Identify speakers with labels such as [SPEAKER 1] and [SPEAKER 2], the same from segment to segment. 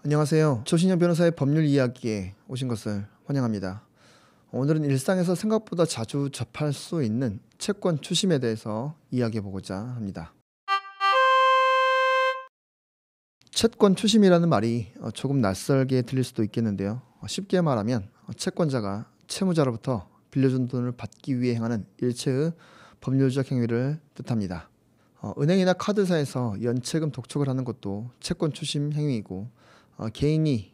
[SPEAKER 1] 안녕하세요. 조신영 변호사의 법률 이야기에 오신 것을 환영합니다. 오늘은 일상에서 생각보다 자주 접할 수 있는 채권 추심에 대해서 이야기해 보고자 합니다. 채권 추심이라는 말이 조금 낯설게 들릴 수도 있겠는데요. 쉽게 말하면 채권자가 채무자로부터 빌려준 돈을 받기 위해 행하는 일체의 법률적 행위를 뜻합니다. 은행이나 카드사에서 연체금 독촉을 하는 것도 채권 추심 행위이고, 개인이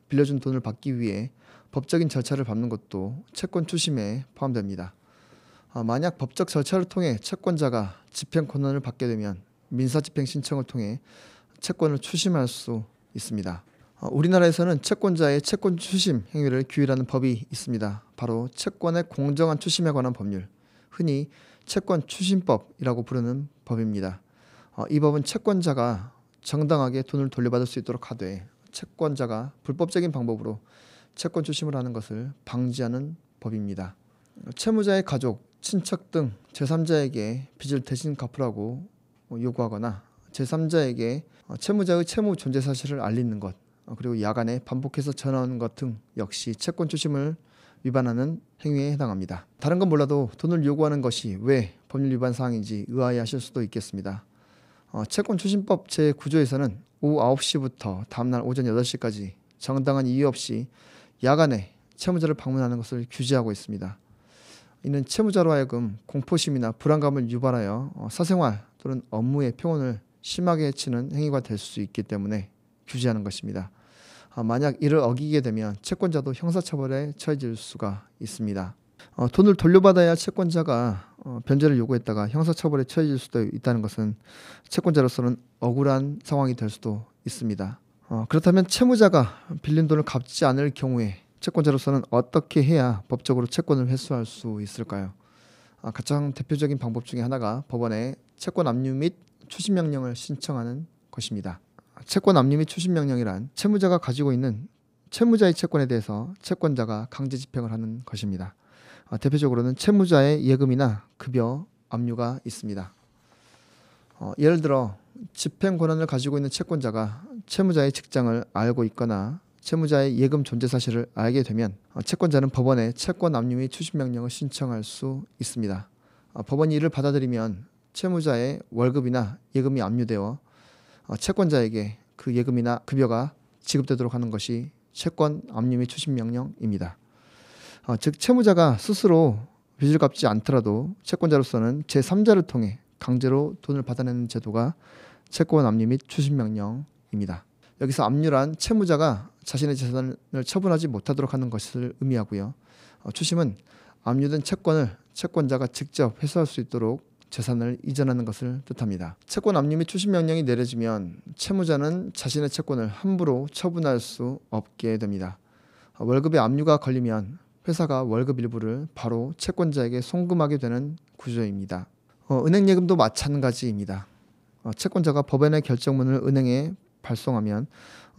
[SPEAKER 1] 빌려준 돈을 받기 위해 법적인 절차를 밟는 것도 채권 추심에 포함됩니다. 만약 법적 절차를 통해 채권자가 집행 권한을 받게 되면 민사집행 신청을 통해 채권을 추심할 수 있습니다. 우리나라에서는 채권자의 채권 추심 행위를 규율하는 법이 있습니다. 바로 채권의 공정한 추심에 관한 법률, 흔히 채권 추심법이라고 부르는 법입니다. 이 법은 채권자가 정당하게 돈을 돌려받을 수 있도록 하되, 채권자가 불법적인 방법으로 채권 추심을 하는 것을 방지하는 법입니다. 채무자의 가족, 친척 등 제3자에게 빚을 대신 갚으라고 요구하거나 제3자에게 채무자의 채무 존재 사실을 알리는 것, 그리고 야간에 반복해서 전화하는 것 등 역시 채권 추심을 위반하는 행위에 해당합니다. 다른 건 몰라도 돈을 요구하는 것이 왜 법률 위반 사항인지 의아해하실 수도 있겠습니다. 채권 추심법 제9조에서는 오후 9시부터 다음날 오전 8시까지 정당한 이유 없이 야간에 채무자를 방문하는 것을 규제하고 있습니다. 이는 채무자로 하여금 공포심이나 불안감을 유발하여 사생활 또는 업무의 평온을 심하게 해치는 행위가 될 수 있기 때문에 규제하는 것입니다. 만약 이를 어기게 되면 채권자도 형사처벌에 처해질 수가 있습니다. 돈을 돌려받아야 채권자가 변제를 요구했다가 형사처벌에 처해질 수도 있다는 것은 채권자로서는 억울한 상황이 될 수도 있습니다. 그렇다면 채무자가 빌린 돈을 갚지 않을 경우에 채권자로서는 어떻게 해야 법적으로 채권을 회수할 수 있을까요? 가장 대표적인 방법 중에 하나가 법원에 채권 압류 및 추심명령을 신청하는 것입니다. 채권 압류 및 추심명령이란 채무자가 가지고 있는 채무자의 채권에 대해서 채권자가 강제 집행을 하는 것입니다. 대표적으로는 채무자의 예금이나 급여 압류가 있습니다. 예를 들어 집행 권한을 가지고 있는 채권자가 채무자의 직장을 알고 있거나 채무자의 예금 존재 사실을 알게 되면 채권자는 법원에 채권 압류 및 추심명령을 신청할 수 있습니다. 법원이 이를 받아들이면 채무자의 월급이나 예금이 압류되어 채권자에게 그 예금이나 급여가 지급되도록 하는 것이 채권 압류 및 추심명령입니다. 즉 채무자가 스스로 빚을 갚지 않더라도 채권자로서는 제3자를 통해 강제로 돈을 받아내는 제도가 채권 압류 및 추심명령입니다. 여기서 압류란 채무자가 자신의 재산을 처분하지 못하도록 하는 것을 의미하고요. 추심은 압류된 채권을 채권자가 직접 회수할 수 있도록 재산을 이전하는 것을 뜻합니다. 채권 압류 및 추심명령이 내려지면 채무자는 자신의 채권을 함부로 처분할 수 없게 됩니다. 월급의 압류가 걸리면 회사가 월급 일부를 바로 채권자에게 송금하게 되는 구조입니다. 은행 예금도 마찬가지입니다. 채권자가 법원의 결정문을 은행에 발송하면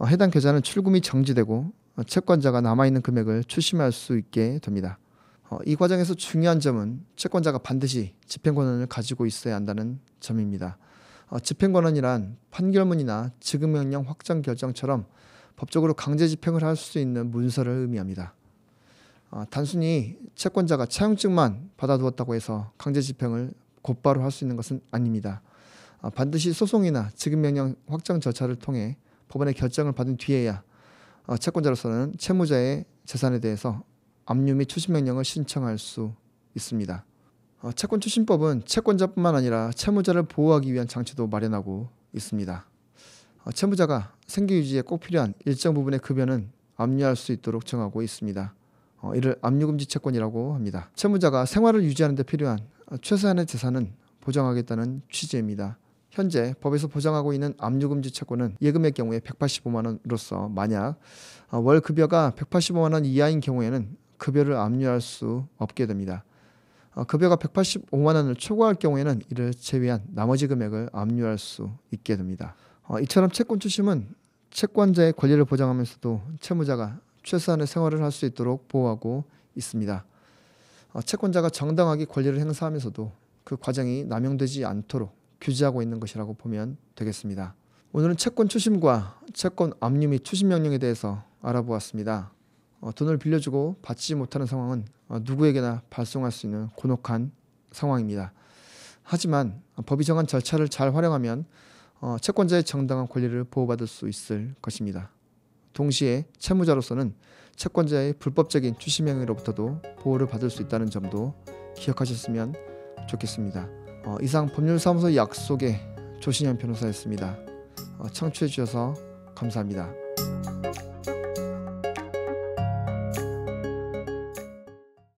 [SPEAKER 1] 해당 계좌는 출금이 정지되고 채권자가 남아있는 금액을 추심할 수 있게 됩니다. 이 과정에서 중요한 점은 채권자가 반드시 집행권한을 가지고 있어야 한다는 점입니다. 집행권한이란 판결문이나 지급명령 확정 결정처럼 법적으로 강제 집행을 할 수 있는 문서를 의미합니다. 단순히 채권자가 차용증만 받아두었다고 해서 강제 집행을 곧바로 할 수 있는 것은 아닙니다. 반드시 소송이나 지급명령 확정 절차를 통해 법원의 결정을 받은 뒤에야 채권자로서는 채무자의 재산에 대해서 압류 및 추심명령을 신청할 수 있습니다. 채권 추심법은 채권자뿐만 아니라 채무자를 보호하기 위한 장치도 마련하고 있습니다. 채무자가 생계 유지에 꼭 필요한 일정 부분의 급여는 압류할 수 있도록 정하고 있습니다. 이를 압류금지 채권이라고 합니다. 채무자가 생활을 유지하는 데 필요한 최소한의 재산은 보장하겠다는 취지입니다. 현재 법에서 보장하고 있는 압류금지 채권은 예금의 경우에 185만 원으로서 만약 월 급여가 185만 원 이하인 경우에는 급여를 압류할 수 없게 됩니다. 급여가 185만 원을 초과할 경우에는 이를 제외한 나머지 금액을 압류할 수 있게 됩니다. 이처럼 채권 추심은 채권자의 권리를 보장하면서도 채무자가 최소한의 생활을 할 수 있도록 보호하고 있습니다. 채권자가 정당하게 권리를 행사하면서도 그 과정이 남용되지 않도록 규제하고 있는 것이라고 보면 되겠습니다. 오늘은 채권 추심과 채권 압류 및 추심 명령에 대해서 알아보았습니다. 돈을 빌려주고 받지 못하는 상황은 누구에게나 발생할 수 있는 곤혹한 상황입니다. 하지만 법이 정한 절차를 잘 활용하면 채권자의 정당한 권리를 보호받을 수 있을 것입니다. 동시에 채무자로서는 채권자의 불법적인 추심 행위로부터도 보호를 받을 수 있다는 점도 기억하셨으면 좋겠습니다. 이상 법률사무소 약속의 조신현 변호사였습니다. 청취해 주셔서 감사합니다.